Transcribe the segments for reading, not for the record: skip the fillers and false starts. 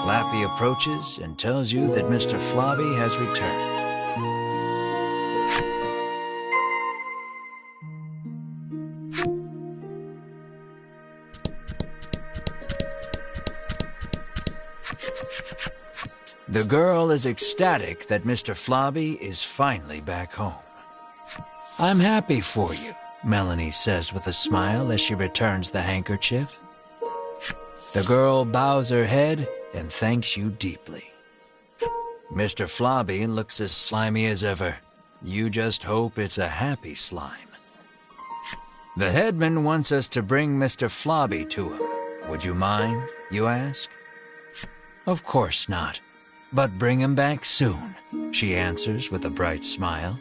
Lappy approaches and tells you that Mr. Flobby has returned. The girl is ecstatic that Mr. Flobby is finally back home. "I'm happy for you," Melanie says with a smile as she returns the handkerchief. The girl bows her head and thanks you deeply. Mr. Flobby looks as slimy as ever. You just hope it's a happy slime. "The headman wants us to bring Mr. Flobby to him. Would you mind?" you ask. "Of course not. But bring him back soon," she answers with a bright smile.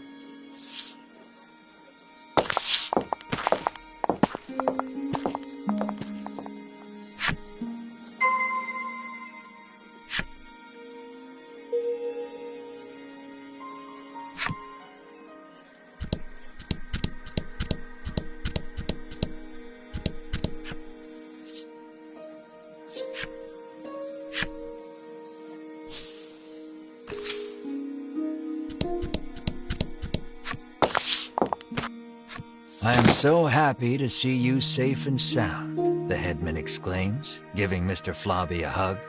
"I'm so happy to see you safe and sound," the headman exclaims, giving Mr. Flobby a hug.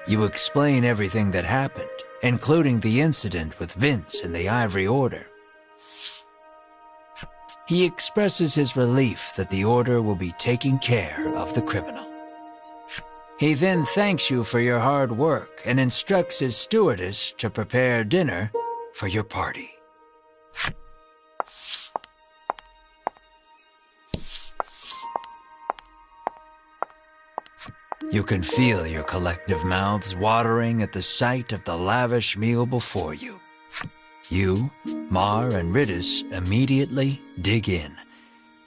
You explain everything that happened, including the incident with Vince and the Ivory Order. He expresses his relief that the Order will be taking care of the criminal. He then thanks you for your hard work and instructs his stewardess to prepare dinner for your party. You can feel your collective mouths watering at the sight of the lavish meal before you. You, Mar, and Ridis immediately dig in.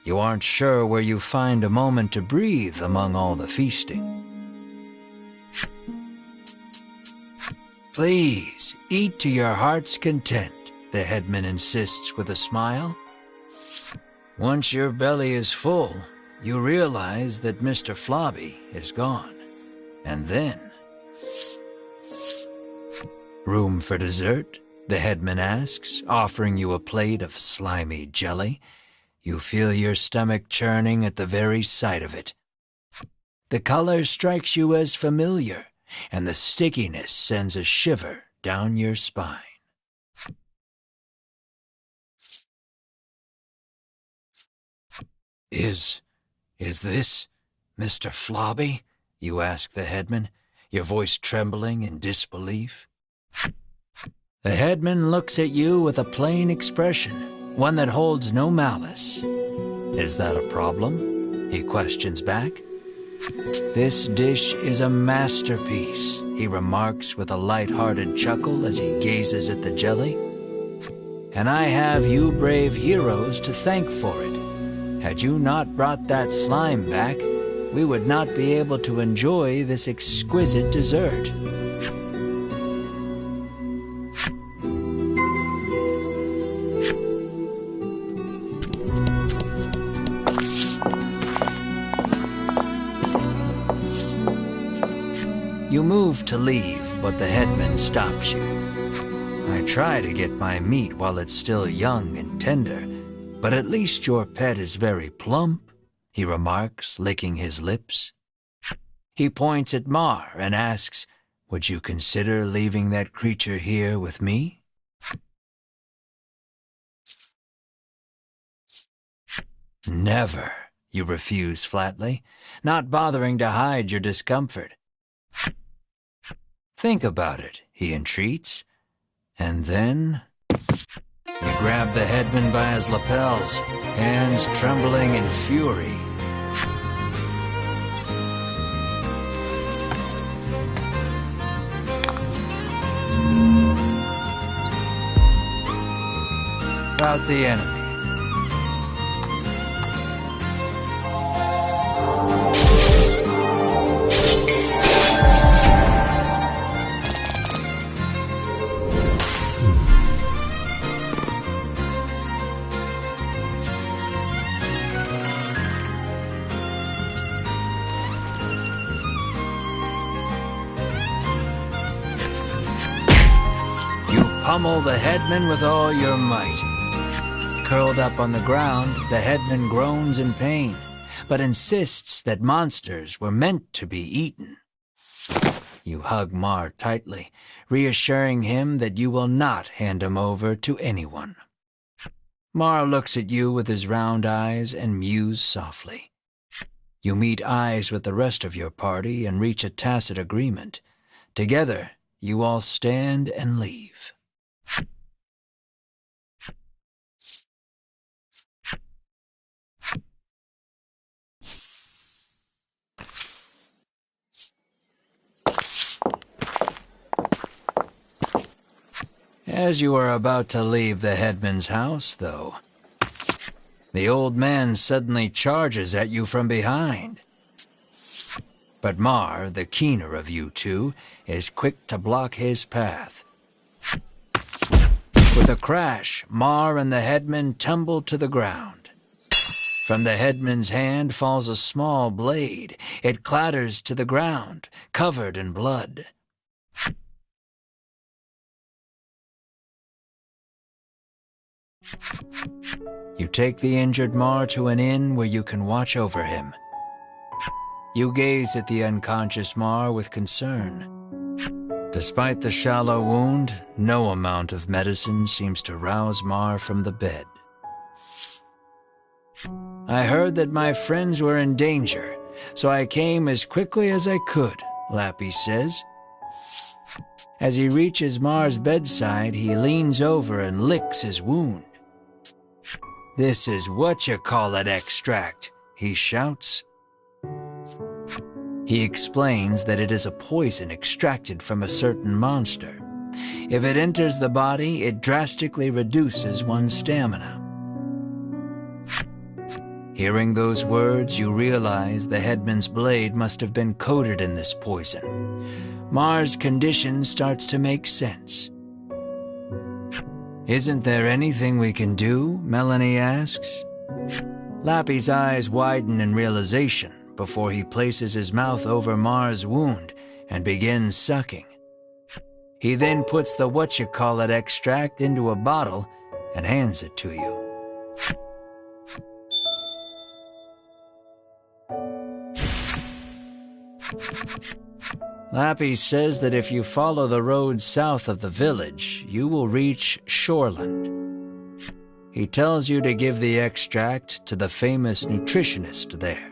You aren't sure where you find a moment to breathe among all the feasting. "Please, eat to your heart's content," the headman insists with a smile. Once your belly is full, you realize that Mr. Flobby is gone. And then... "Room for dessert?" the headman asks, offering you a plate of slimy jelly. You feel your stomach churning at the very sight of it. The color strikes you as familiar, and the stickiness sends a shiver down your spine. Is this Mr. Flobby?" you ask the headman, your voice trembling in disbelief. The headman looks at you with a plain expression, one that holds no malice. "Is that a problem?" he questions back. "This dish is a masterpiece," he remarks with a light-hearted chuckle as he gazes at the jelly. "And I have you brave heroes to thank for it. Had you not brought that slime back, we would not be able to enjoy this exquisite dessert." You move to leave, but the headman stops you. "I try to get my meat while it's still young and tender, but at least your pet is very plump," he remarks, licking his lips. He points at Mar and asks, "Would you consider leaving that creature here with me?" "Never," you refuse flatly, not bothering to hide your discomfort. "Think about it," he entreats. And then... You grab the headman by his lapels, hands trembling in fury. About the enemy. pummel the headman with all your might. Curled up on the ground, the headman groans in pain, but insists that monsters were meant to be eaten. You hug Mar tightly, reassuring him that you will not hand him over to anyone. Mar looks at you with his round eyes and mews softly. You meet eyes with the rest of your party and reach a tacit agreement. Together, you all stand and leave. As you are about to leave the headman's house, though, the old man suddenly charges at you from behind. But Mar, the keener of you two, is quick to block his path. With a crash, Mar and the headman tumble to the ground. From the headman's hand falls a small blade. It clatters to the ground, covered in blood. You take the injured Mar to an inn where you can watch over him. You gaze at the unconscious Mar with concern. Despite the shallow wound, no amount of medicine seems to rouse Mar from the bed. I heard that my friends were in danger, so I came as quickly as I could, Lappy says. As he reaches Mar's bedside, he leans over and licks his wound. "This is what-you-call-it extract," he shouts. He explains that it is a poison extracted from a certain monster. If it enters the body, it drastically reduces one's stamina. Hearing those words, you realize the headman's blade must have been coated in this poison. Mar's condition starts to make sense. "Isn't there anything we can do?" Melanie asks. Lappy's eyes widen in realization before he places his mouth over Mar's wound and begins sucking. He then puts the what-you-call-it extract into a bottle and hands it to you. Lappy says that if you follow the road south of the village, you will reach Shoreland. He tells you to give the extract to the famous nutritionist there.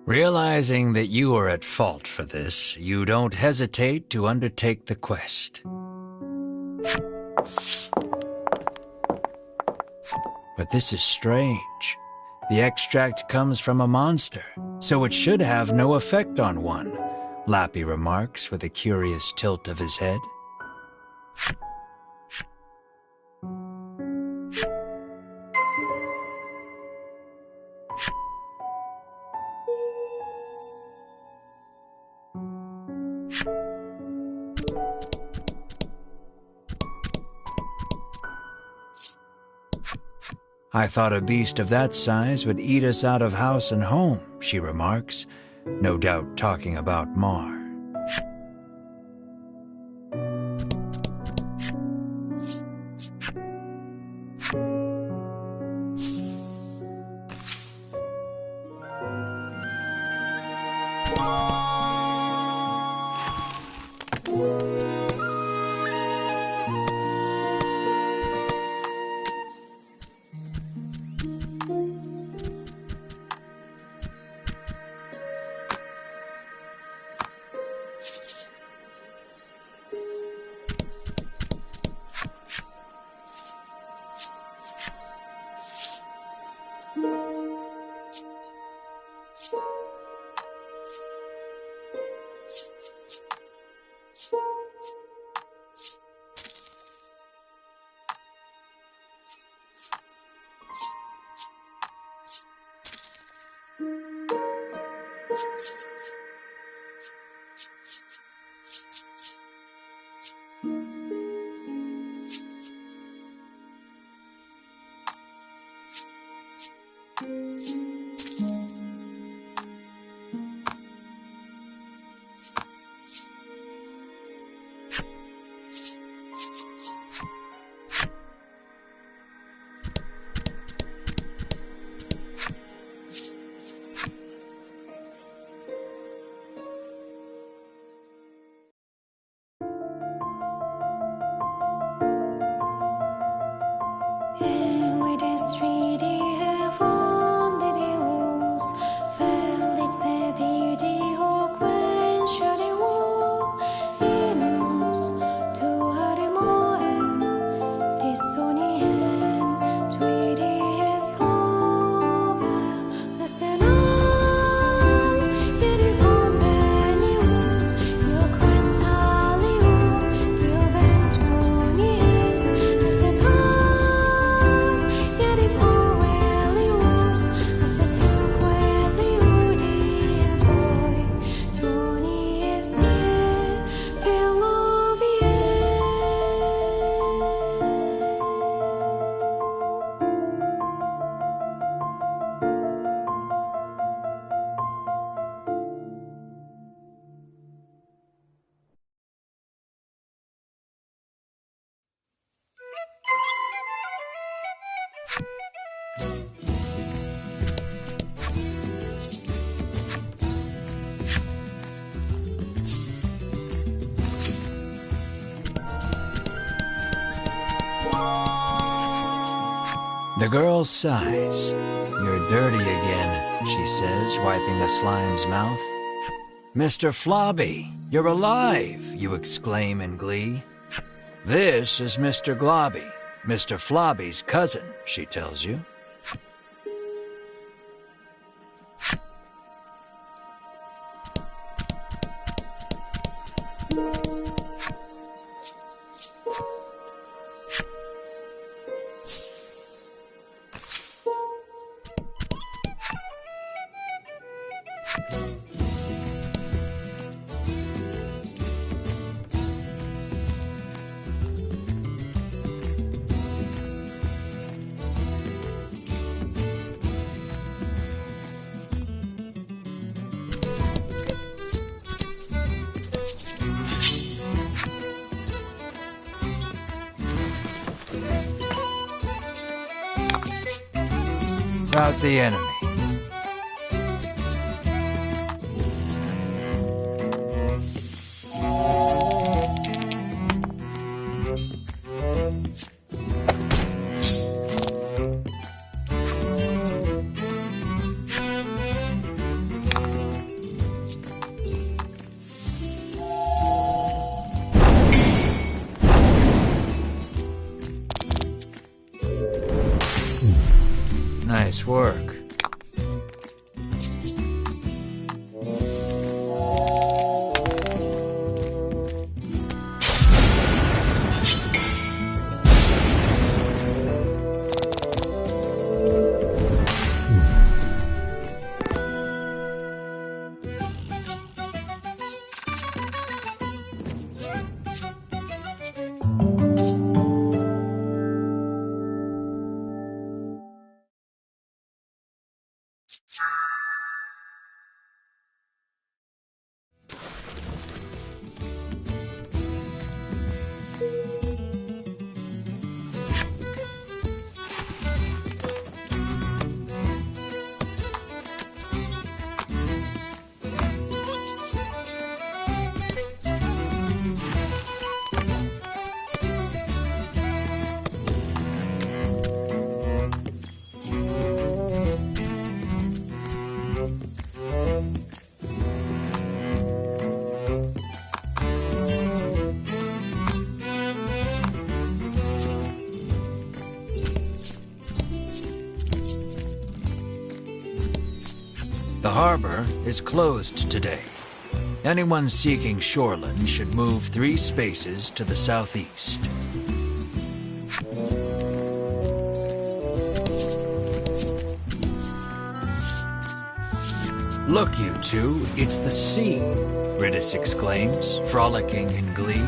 Realizing that you are at fault for this, you don't hesitate to undertake the quest. But this is strange. The extract comes from a monster, so it should have no effect on one, Lappy remarks with a curious tilt of his head. "I thought a beast of that size would eat us out of house and home," she remarks, no doubt talking about Mar. The girl sighs. You're dirty again, she says, wiping the slime's mouth. Mr. Flobby, you're alive, you exclaim in glee. This is Mr. Globby, Mr. Flobby's cousin, she tells you. Rout the enemy. Nice work. The harbor is closed today. Anyone seeking shoreland should move 3 spaces to the southeast. Look, you two, it's the sea, Riddis exclaims, frolicking in glee.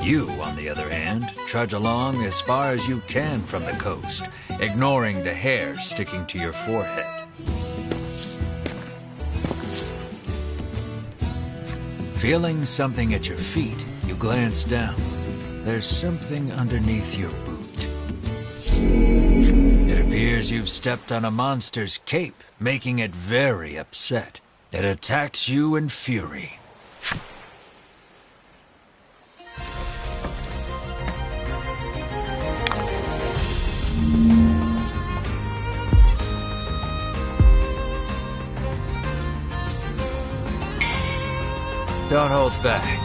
You, on the other hand, trudge along as far as you can from the coast, ignoring the hair sticking to your forehead. Feeling something at your feet, you glance down. There's something underneath your boot. It appears you've stepped on a monster's cape, making it very upset. It attacks you in fury. Don't hold back.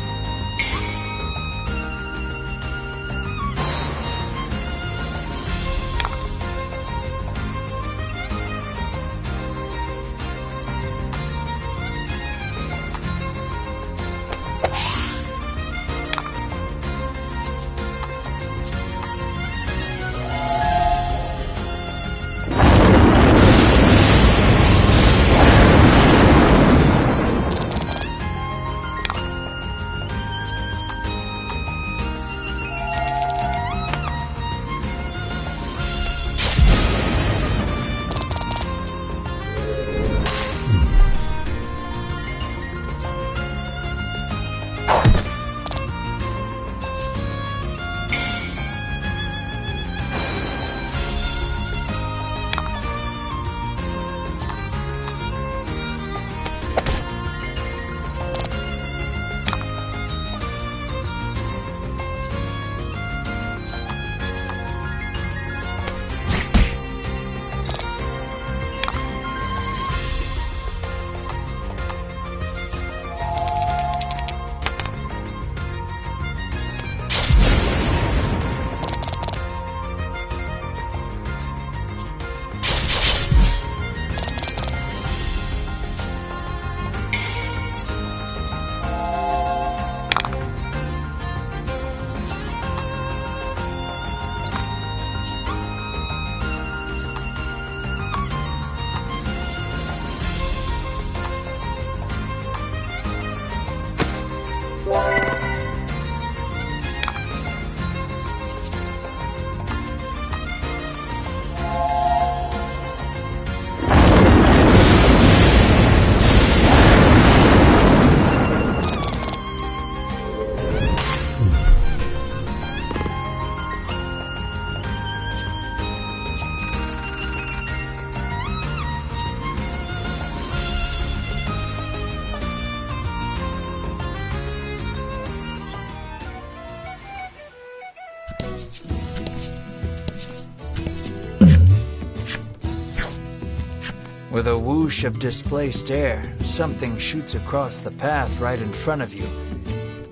With a whoosh of displaced air, something shoots across the path right in front of you.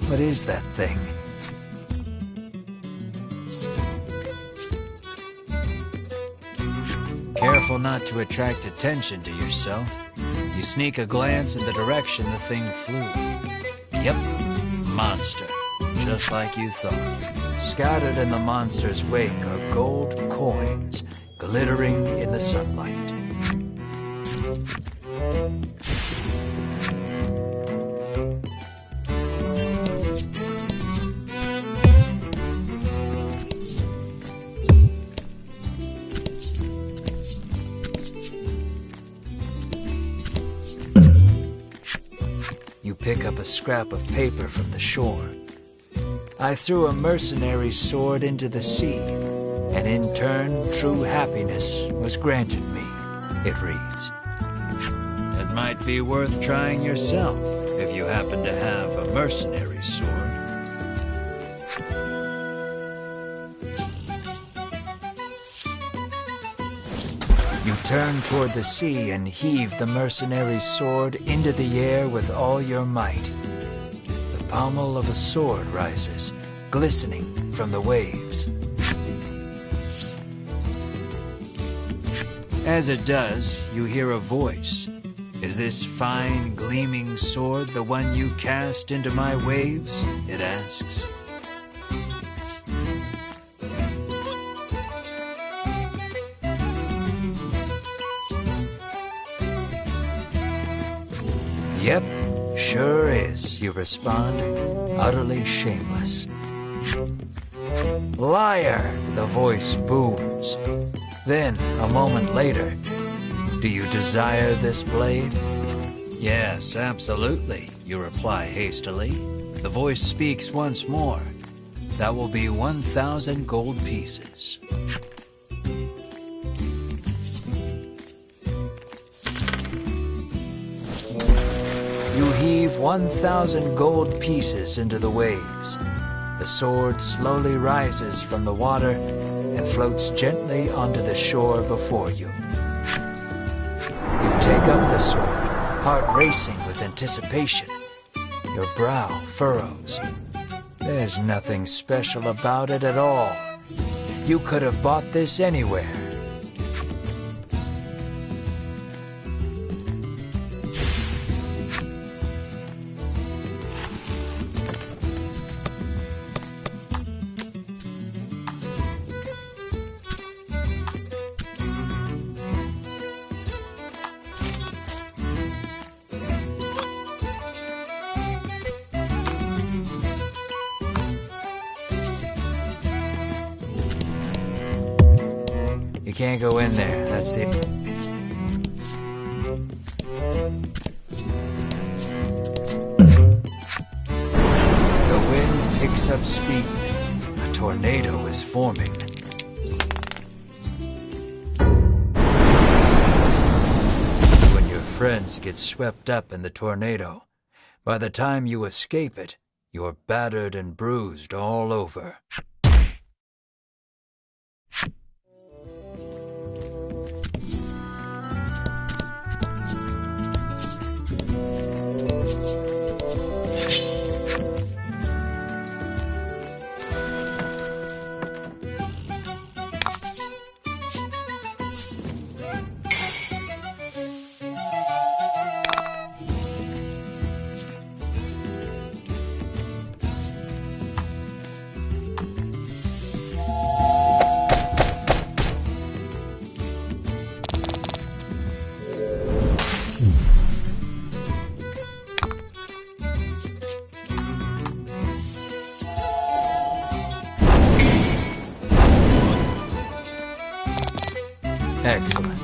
What is that thing? Careful not to attract attention to yourself. You sneak a glance in the direction the thing flew. Yep, monster, just like you thought. Scattered in the monster's wake are gold coins, glittering in the sunlight. You pick up a scrap of paper from the shore. I threw a mercenary's sword into the sea, and in turn, true happiness was granted me, it reads. It might be worth trying yourself if you happen to have a mercenary's sword. You turn toward the sea and heave the mercenary's sword into the air with all your might. The pommel of a sword rises, glistening from the waves. As it does, you hear a voice. Is this fine, gleaming sword the one you cast into my waves? It asks. Yep, sure is, you respond, utterly shameless. Liar, the voice booms. Then, a moment later, do you desire this blade? Yes, absolutely, you reply hastily. The voice speaks once more. That will be 1,000 gold pieces. You heave 1,000 gold pieces into the waves. The sword slowly rises from the water and floats gently onto the shore before you. You take up the sword, heart racing with anticipation. Your brow furrows. There's nothing special about it at all. You could have bought this anywhere. You can't go in there, that's the... The wind picks up speed. A tornado is forming. You and your friends get swept up in the tornado. By the time you escape it, you're battered and bruised all over. Excellent.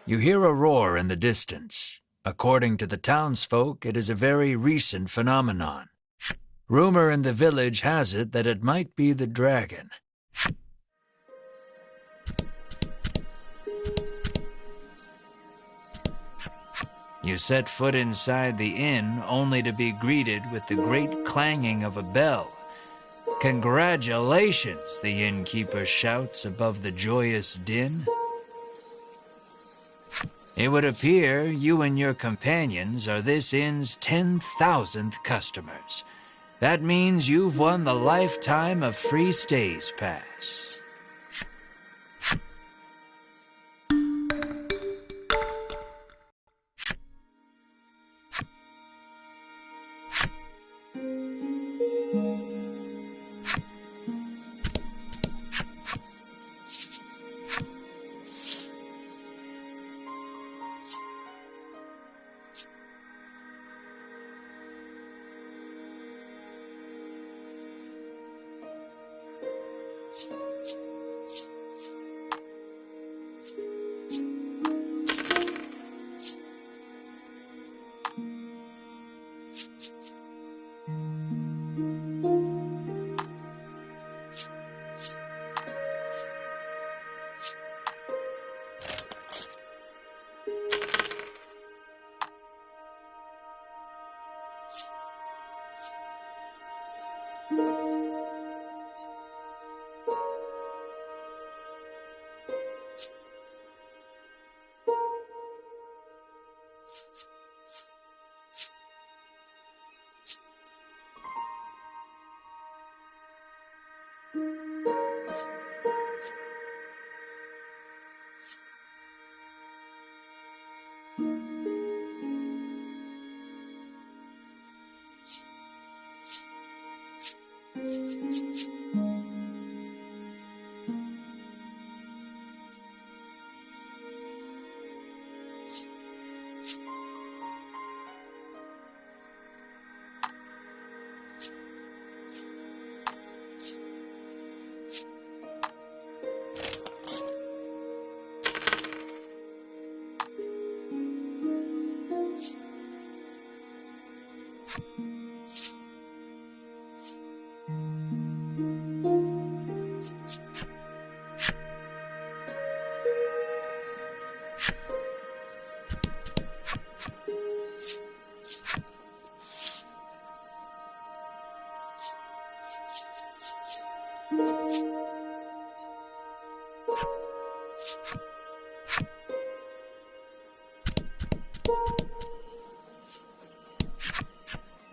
You hear a roar in the distance. According to the townsfolk, it is a very recent phenomenon. Rumor in the village has it that it might be the dragon. You set foot inside the inn only to be greeted with the great clanging of a bell. "Congratulations," the innkeeper shouts above the joyous din. It would appear you and your companions are this inn's 10,000th customers. That means you've won the lifetime of free stays pass.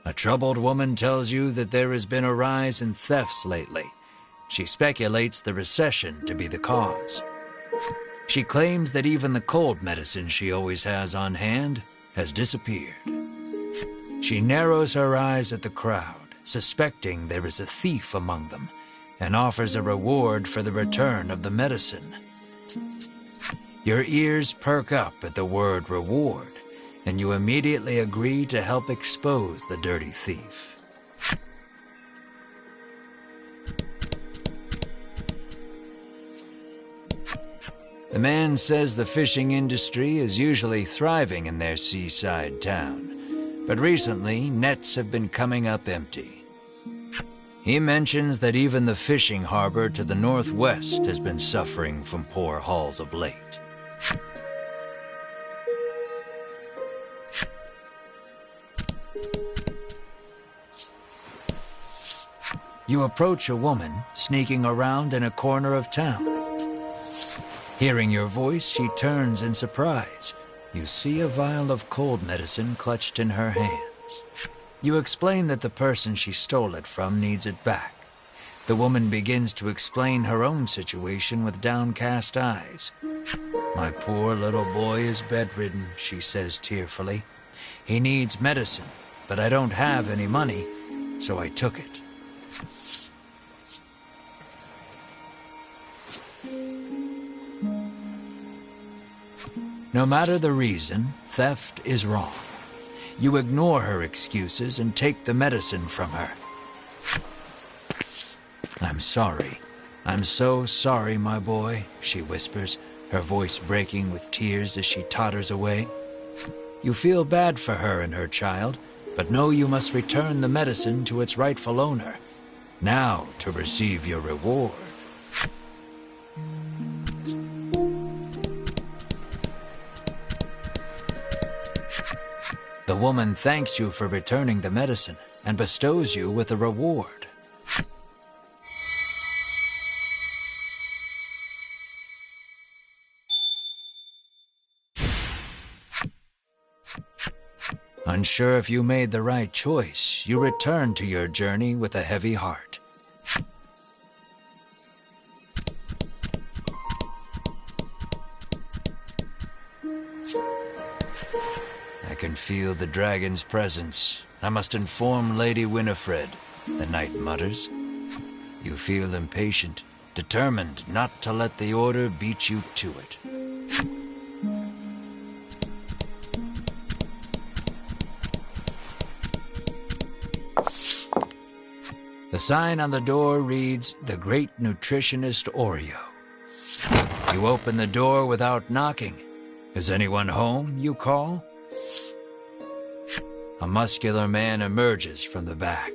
A troubled woman tells you that there has been a rise in thefts lately. She speculates the recession to be the cause. She claims that even the cold medicine she always has on hand has disappeared. She narrows her eyes at the crowd, suspecting there is a thief among them, and offers a reward for the return of the medicine. Your ears perk up at the word reward, and you immediately agree to help expose the dirty thief. The man says the fishing industry is usually thriving in their seaside town, but recently nets have been coming up empty. He mentions that even the fishing harbor to the northwest has been suffering from poor hauls of late. You approach a woman sneaking around in a corner of town. Hearing your voice, she turns in surprise. You see a vial of cold medicine clutched in her hands. You explain that the person she stole it from needs it back. The woman begins to explain her own situation with downcast eyes. "My poor little boy is bedridden," she says tearfully. "He needs medicine, but I don't have any money, so I took it." No matter the reason, theft is wrong. You ignore her excuses and take the medicine from her. "I'm sorry. I'm so sorry, my boy," she whispers. her voice breaking with tears as she totters away. You feel bad for her and her child, but know you must return the medicine to its rightful owner, now to receive your reward. The woman thanks you for returning the medicine and bestows you with a reward. Unsure if you made the right choice, you return to your journey with a heavy heart. I can feel the dragon's presence. I must inform Lady Winifred, the knight mutters. You feel impatient, determined not to let the order beat you to it. The sign on the door reads, "The Great Nutritionist Oreo." You open the door without knocking. "Is anyone home?" you call. A muscular man emerges from the back.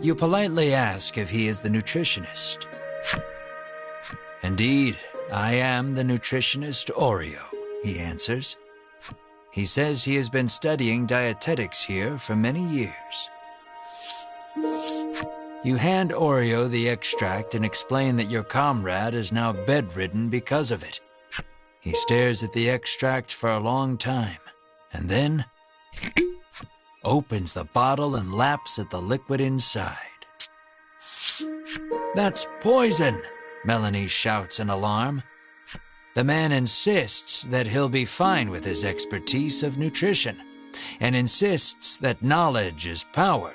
You politely ask if he is the nutritionist. "Indeed, I am the nutritionist Oreo," he answers. He says he has been studying dietetics here for many years. You hand Oreo the extract and explain that your comrade is now bedridden because of it. He stares at the extract for a long time, and then opens the bottle and laps at the liquid inside. "That's poison!" Melanie shouts in alarm. The man insists that he'll be fine with his expertise of nutrition, and insists that knowledge is power,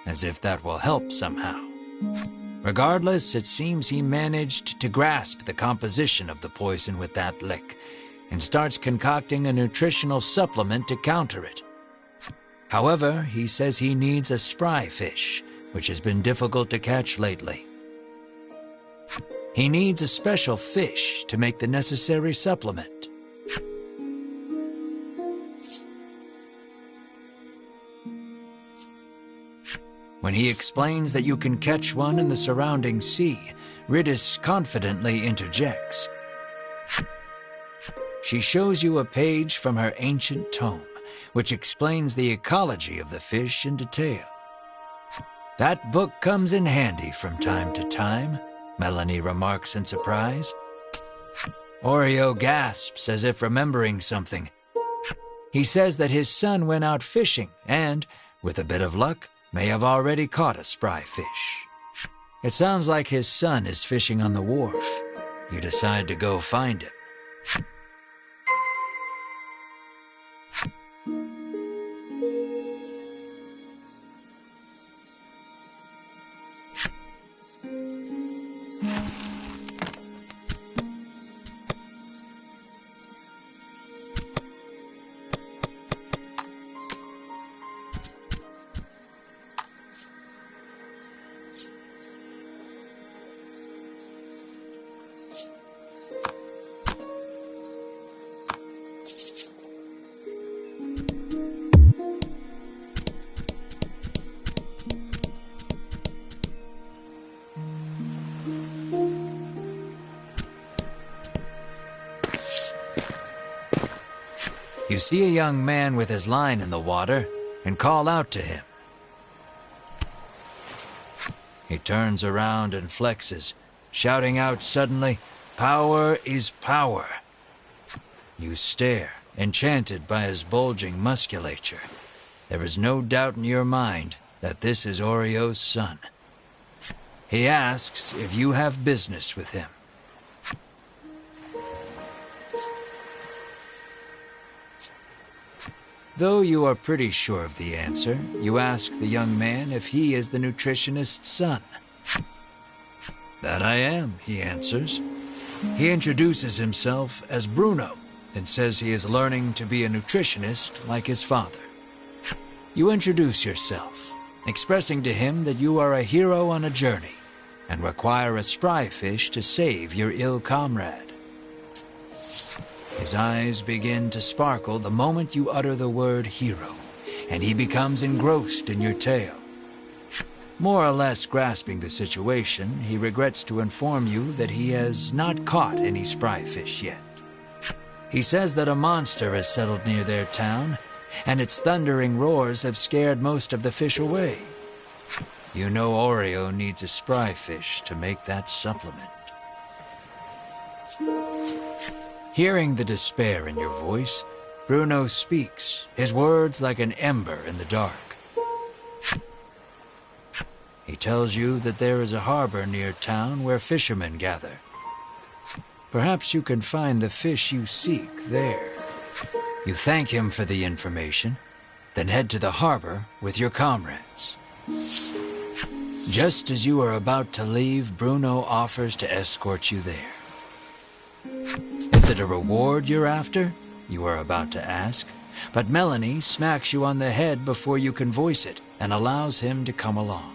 as if that will help somehow. Regardless, it seems he managed to grasp the composition of the poison with that lick, and starts concocting a nutritional supplement to counter it. However, he says he needs a spry fish, which has been difficult to catch lately. He needs a special fish to make the necessary supplement. When he explains that you can catch one in the surrounding sea, Riddis confidently interjects. She shows you a page from her ancient tome, which explains the ecology of the fish in detail. "That book comes in handy from time to time," Melanie remarks in surprise. Oreo gasps as if remembering something. He says that his son went out fishing and, with a bit of luck, may have already caught a spry fish. It sounds like his son is fishing on the wharf. You decide to go find him. You see a young man with his line in the water and call out to him. He turns around and flexes, shouting out suddenly, "Power is power." You stare, enchanted by his bulging musculature. There is no doubt in your mind that this is Oreo's son. He asks if you have business with him. Though you are pretty sure of the answer, you ask the young man if he is the nutritionist's son. "That I am," he answers. He introduces himself as Bruno and says he is learning to be a nutritionist like his father. You introduce yourself, expressing to him that you are a hero on a journey and require a spry fish to save your ill comrade. His eyes begin to sparkle the moment you utter the word hero, and he becomes engrossed in your tale. More or less grasping the situation, he regrets to inform you that he has not caught any spry fish yet. He says that a monster has settled near their town, and its thundering roars have scared most of the fish away. You know Oreo needs a spry fish to make that supplement. Hearing the despair in your voice, Bruno speaks, his words like an ember in the dark. He tells you that there is a harbor near town where fishermen gather. Perhaps you can find the fish you seek there. You thank him for the information, then head to the harbor with your comrades. Just as you are about to leave, Bruno offers to escort you there. Is it a reward you're after? You are about to ask, but Melanie smacks you on the head before you can voice it and allows him to come along.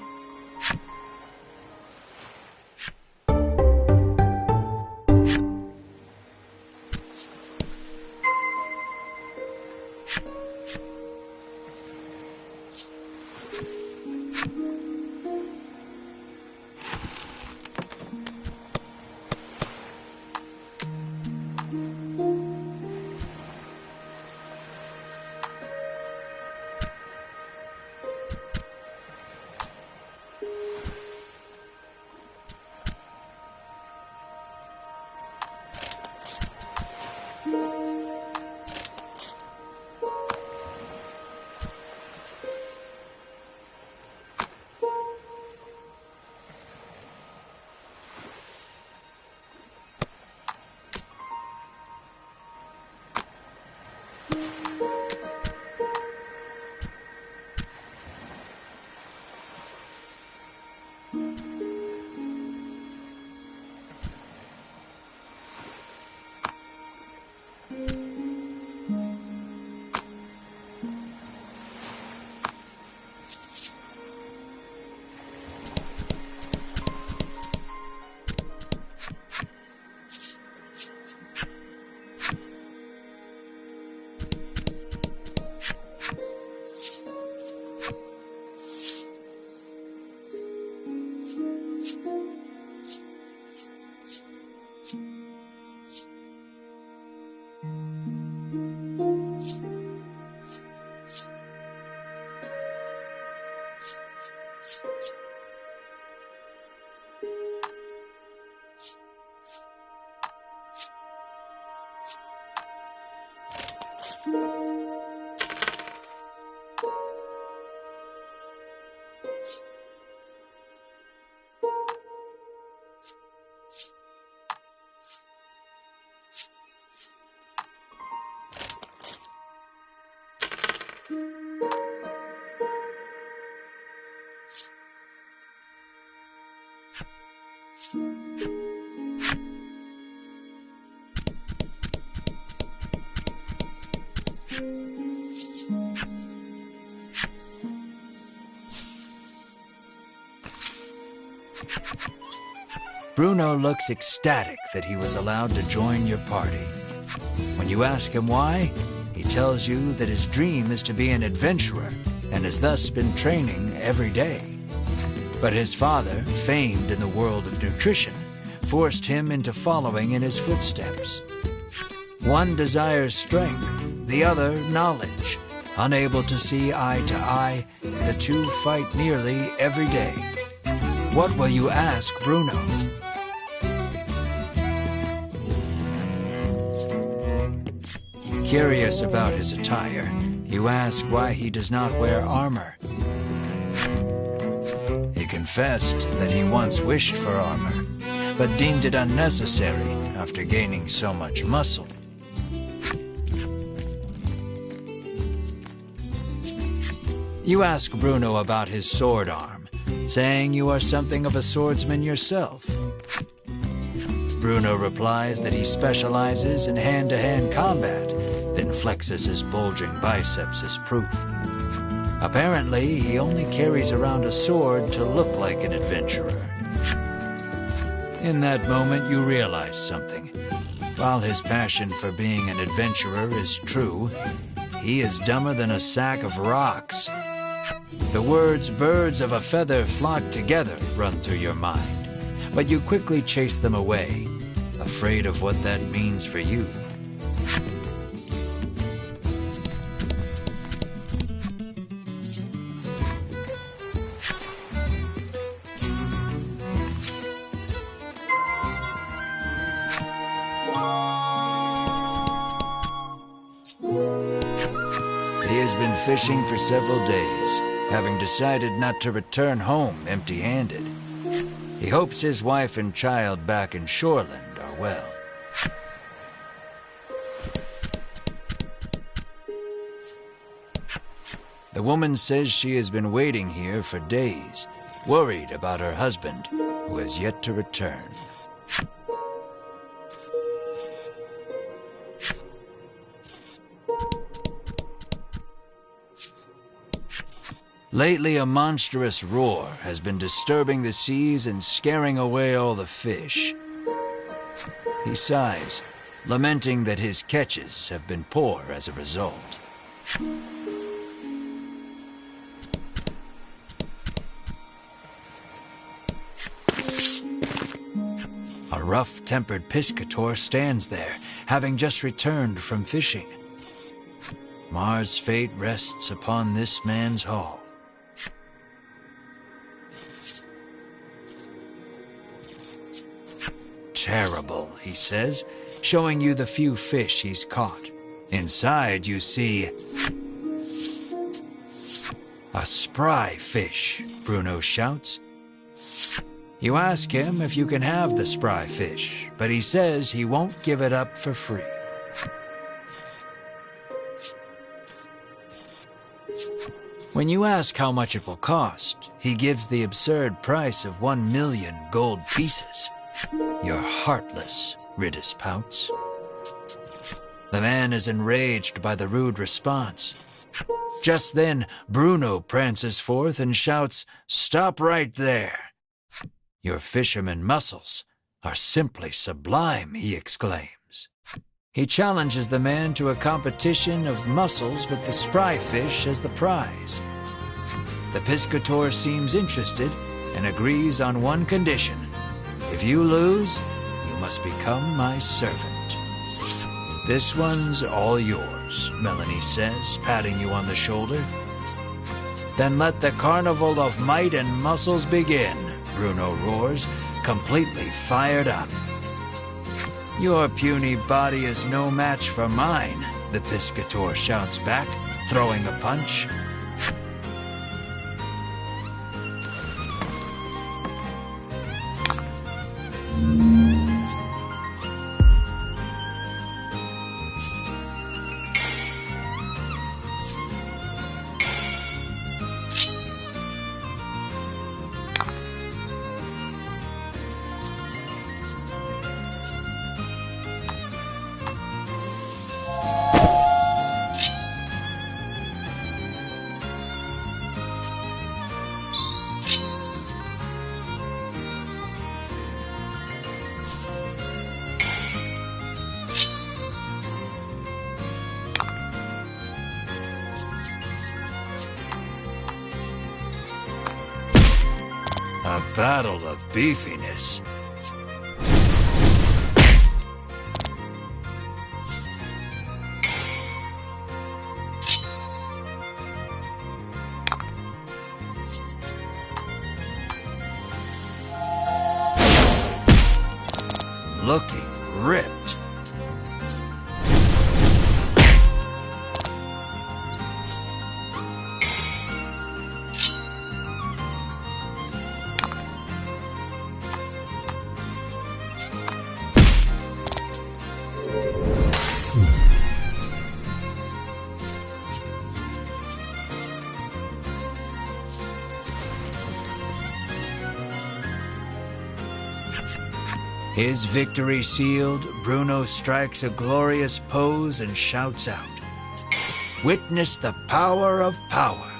Bruno looks ecstatic that he was allowed to join your party. When you ask him why, he tells you that his dream is to be an adventurer and has thus been training every day. But his father, famed in the world of nutrition, forced him into following in his footsteps. One desires strength, the other knowledge. Unable to see eye to eye, the two fight nearly every day. What will you ask Bruno? Curious about his attire, you ask why he does not wear armor. He confessed that he once wished for armor, but deemed it unnecessary after gaining so much muscle. You ask Bruno about his sword arm, saying you are something of a swordsman yourself. Bruno replies that he specializes in hand-to-hand combat, then flexes his bulging biceps as proof. Apparently, he only carries around a sword to look like an adventurer. In that moment, you realize something. While his passion for being an adventurer is true, he is dumber than a sack of rocks. The words "birds of a feather flock together" run through your mind, but you quickly chase them away, afraid of what that means for you. He has been fishing for several days, having decided not to return home empty-handed. He hopes his wife and child back in Shoreland are well. The woman says she has been waiting here for days, worried about her husband, who has yet to return. Lately, a monstrous roar has been disturbing the seas and scaring away all the fish. He sighs, lamenting that his catches have been poor as a result. A rough-tempered piscator stands there, having just returned from fishing. Mars' fate rests upon this man's haul. Terrible, he says, showing you the few fish he's caught. Inside, you see a spry fish, Bruno shouts. You ask him if you can have the spry fish, but he says he won't give it up for free. When you ask how much it will cost, he gives the absurd price of 1,000,000 gold pieces. You're heartless, Ridis pouts. The man is enraged by the rude response. Just then, Bruno prances forth and shouts, "Stop right there!" "Your fisherman muscles are simply sublime," he exclaims. He challenges the man to a competition of muscles with the spry fish as the prize. The piscator seems interested and agrees on one condition. If you lose, you must become my servant. "This one's all yours," Melanie says, patting you on the shoulder. "Then let the carnival of might and muscles begin," Bruno roars, completely fired up. "Your puny body is no match for mine," the piscator shouts back, throwing a punch. A battle of beefiness. Looking ripped. His victory sealed, Bruno strikes a glorious pose and shouts out, "Witness the power of power.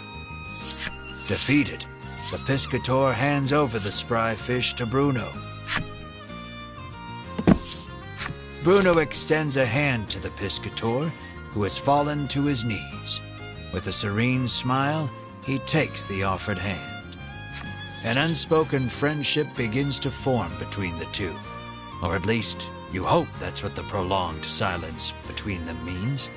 Defeated, the Piscator hands over the spry fish to Bruno. Bruno extends a hand to the Piscator, who has fallen to his knees. With a serene smile, he takes the offered hand. An unspoken friendship begins to form between the two. Or at least, you hope that's what the prolonged silence between them means.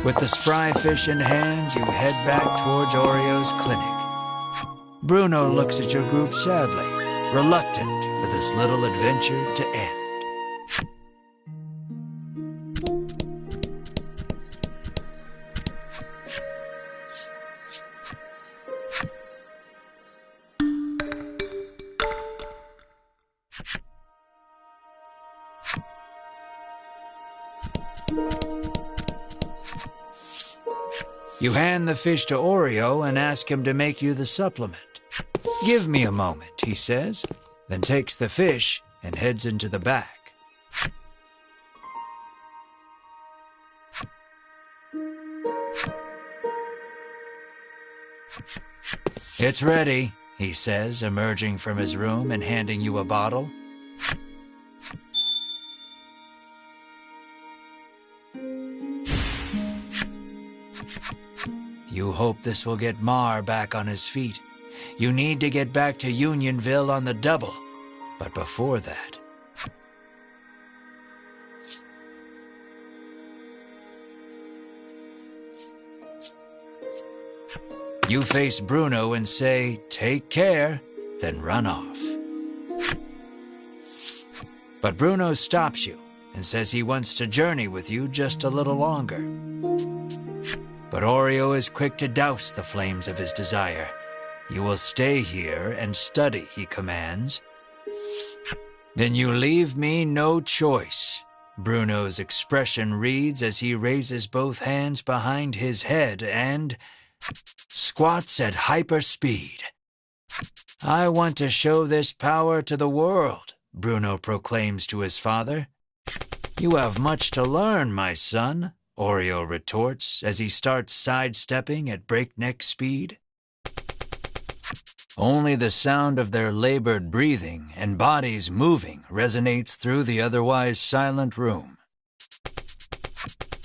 With the spry fish in hand, you head back towards Oreo's clinic. Bruno looks at your group sadly, reluctant for this little adventure to end. You hand the fish to Oreo and ask him to make you the supplement. "Give me a moment," he says, then takes the fish and heads into the back. "It's ready," he says, emerging from his room and handing you a bottle. You hope this will get Mar back on his feet. You need to get back to Unionville on the double. But before that... you face Bruno and say, "Take care," then run off. But Bruno stops you and says he wants to journey with you just a little longer. But Oreo is quick to douse the flames of his desire. "You will stay here and study," he commands. "Then you leave me no choice," Bruno's expression reads as he raises both hands behind his head and squats at hyper speed. "I want to show this power to the world," Bruno proclaims to his father. "You have much to learn, my son," Oreo retorts as he starts sidestepping at breakneck speed. Only the sound of their labored breathing and bodies moving resonates through the otherwise silent room.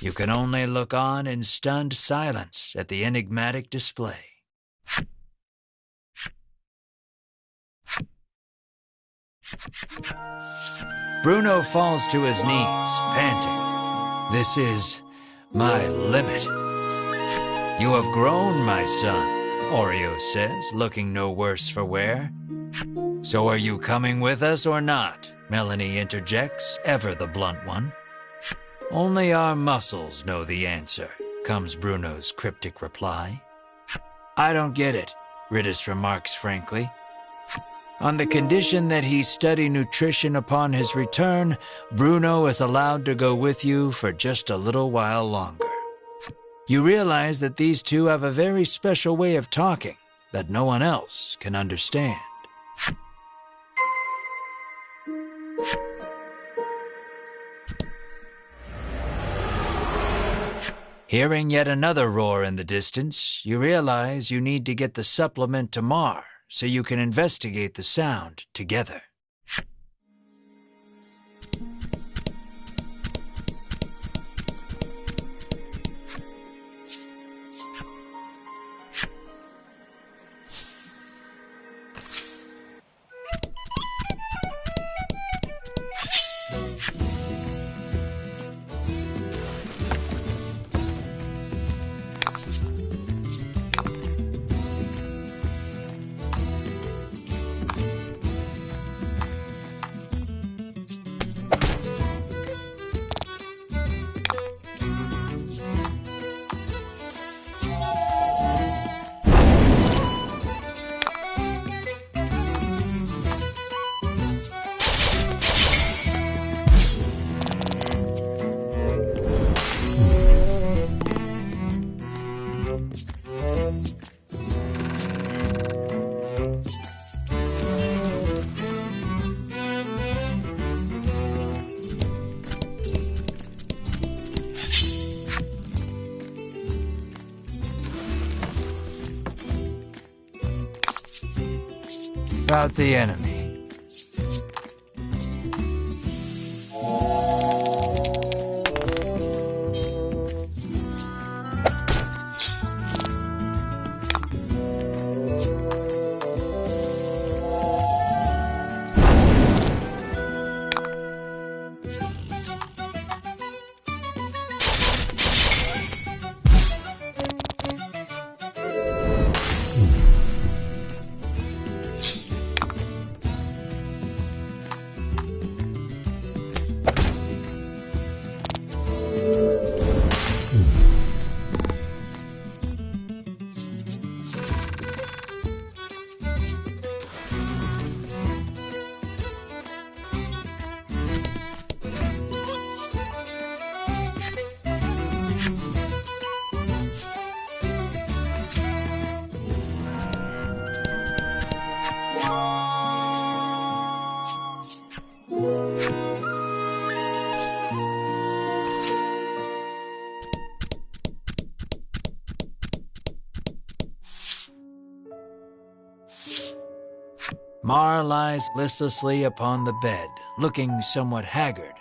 You can only look on in stunned silence at the enigmatic display. Bruno falls to his knees, panting. "This is my limit." "You have grown, my son," Oreo says, looking no worse for wear. "So are you coming with us or not?" Melanie interjects, ever the blunt one. Only our muscles know the answer, comes Bruno's cryptic reply. I don't get it, Ridis remarks frankly. On the condition that he study nutrition upon his return, Bruno is allowed to go with you for just a little while longer. You realize that these two have a very special way of talking that no one else can understand. Hearing yet another roar in the distance, you realize you need to get the supplement to Mar so you can investigate the sound together. About the enemy. Mar lies listlessly upon the bed, looking somewhat haggard.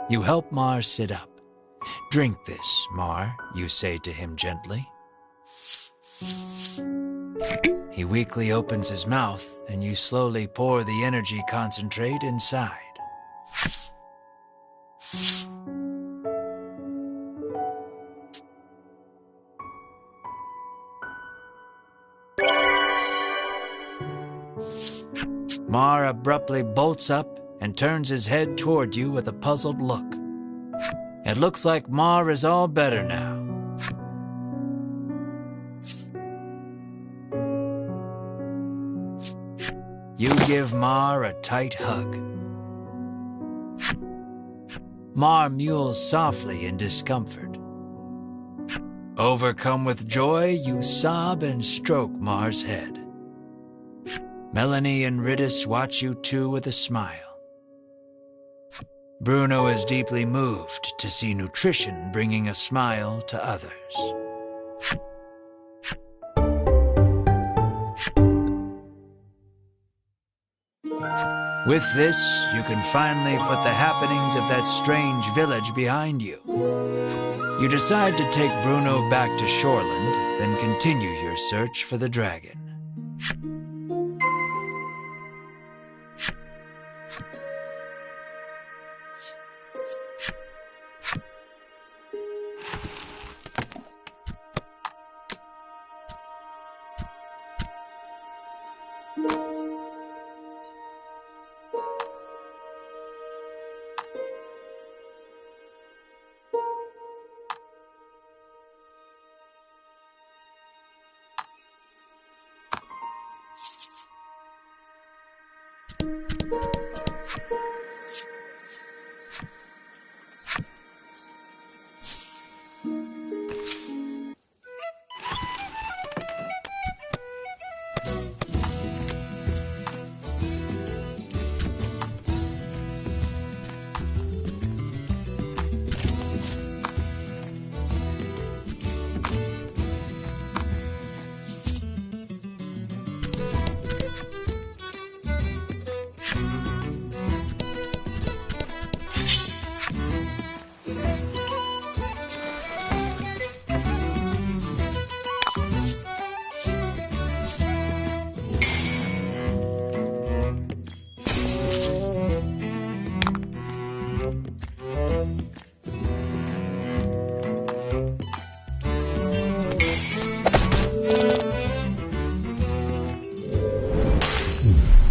You help Mar sit up. Drink this, Mar, you say to him gently. He weakly opens his mouth, and you slowly pour the energy concentrate inside. Mar abruptly bolts up and turns his head toward you with a puzzled look. It looks like Mar is all better now. You give Mar a tight hug. Mar mewls softly in discomfort. Overcome with joy, you sob and stroke Mar's head. Melanie and Ridis watch you too with a smile. Bruno is deeply moved to see nutrition bringing a smile to others. With this, you can finally put the happenings of that strange village behind you. You decide to take Bruno back to Shoreland, then continue your search for the dragon.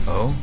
Oh?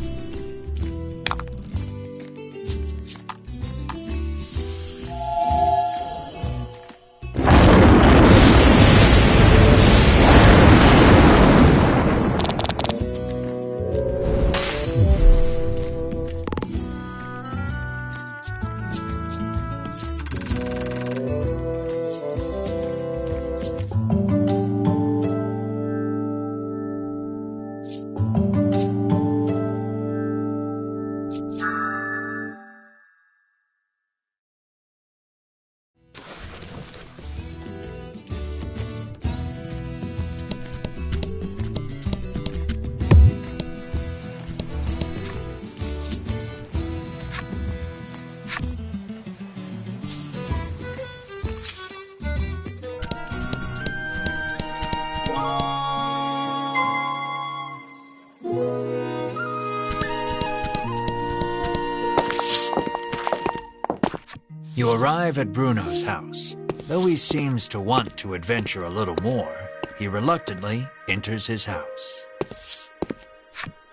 You arrive at Bruno's house. Though he seems to want to adventure a little more, he reluctantly enters his house.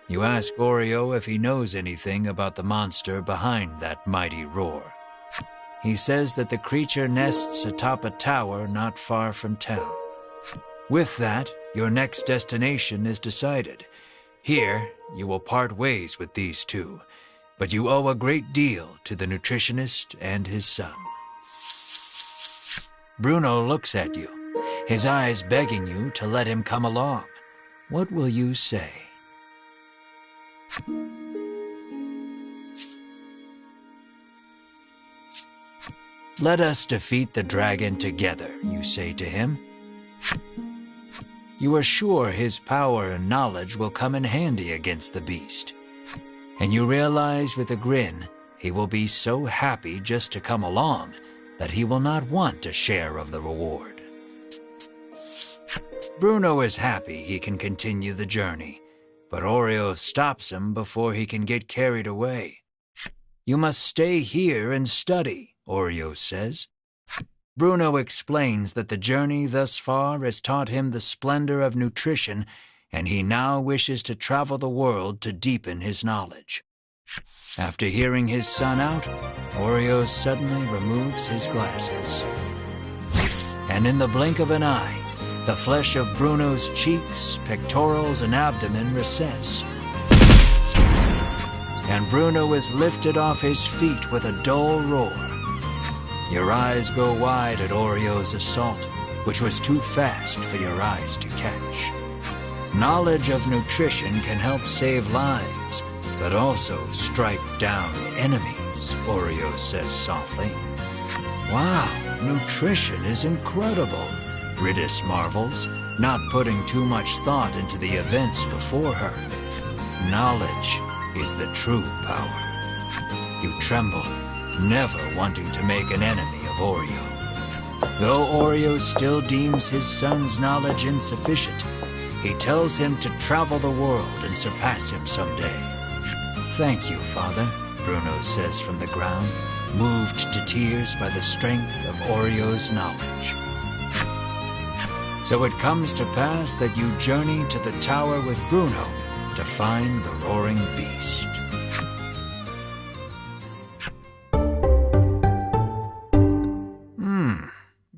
You ask Oreo if he knows anything about the monster behind that mighty roar. He says that the creature nests atop a tower not far from town. With that, your next destination is decided. Here, you will part ways with these two, but you owe a great deal to the nutritionist and his son. Bruno looks at you, his eyes begging you to let him come along. What will you say? Let us defeat the dragon together, you say to him. You are sure his power and knowledge will come in handy against the beast. And you realize with a grin, he will be so happy just to come along that he will not want a share of the reward. Bruno is happy he can continue the journey, but Oreo stops him before he can get carried away. You must stay here and study, Oreo says. Bruno explains that the journey thus far has taught him the splendor of nutrition, and he now wishes to travel the world to deepen his knowledge. After hearing his son out, Oreo suddenly removes his glasses. And in the blink of an eye, the flesh of Bruno's cheeks, pectorals, and abdomen recess. And Bruno is lifted off his feet with a dull roar. Your eyes go wide at Oreo's assault, which was too fast for your eyes to catch. Knowledge of nutrition can help save lives, but also strike down enemies, Oreo says softly. Wow, nutrition is incredible, Ridis marvels, not putting too much thought into the events before her. Knowledge is the true power. You tremble, never wanting to make an enemy of Oreo. Though Oreo still deems his son's knowledge insufficient, he tells him to travel the world and surpass him someday. Thank you, Father, Bruno says from the ground, moved to tears by the strength of Oreo's knowledge. So it comes to pass that you journey to the tower with Bruno to find the roaring beast.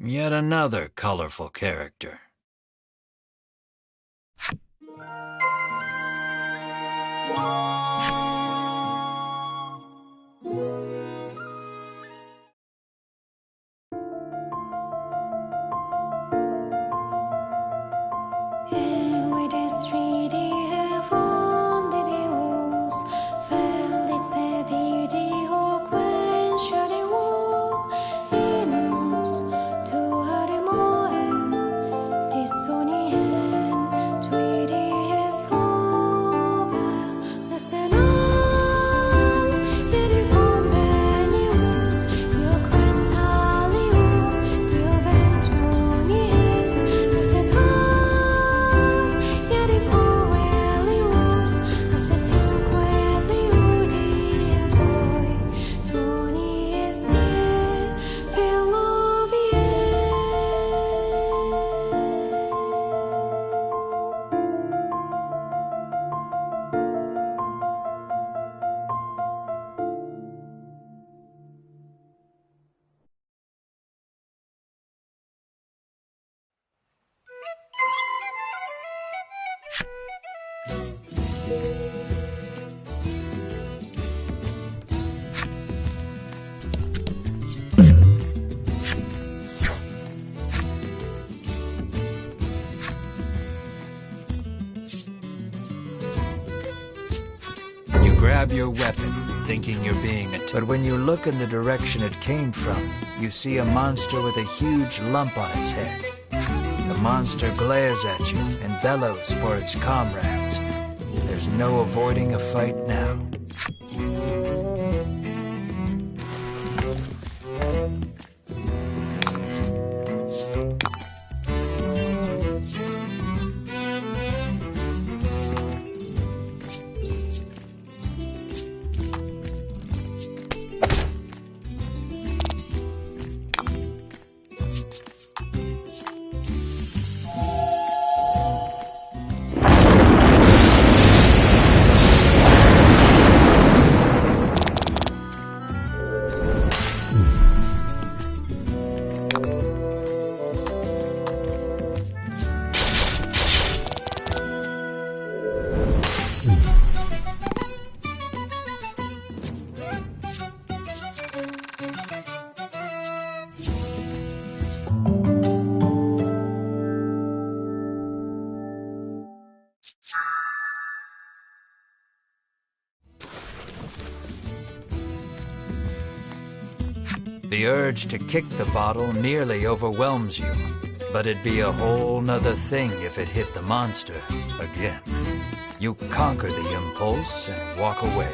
Yet another colorful character. You grab your weapon, thinking you're being attacked. But when you look in the direction it came from, you see a monster with a huge lump on its head. The monster glares at you and bellows for its comrades. There's no avoiding a fight now. The urge to kick the bottle nearly overwhelms you, but it'd be a whole nother thing if it hit the monster again. You conquer the impulse and walk away.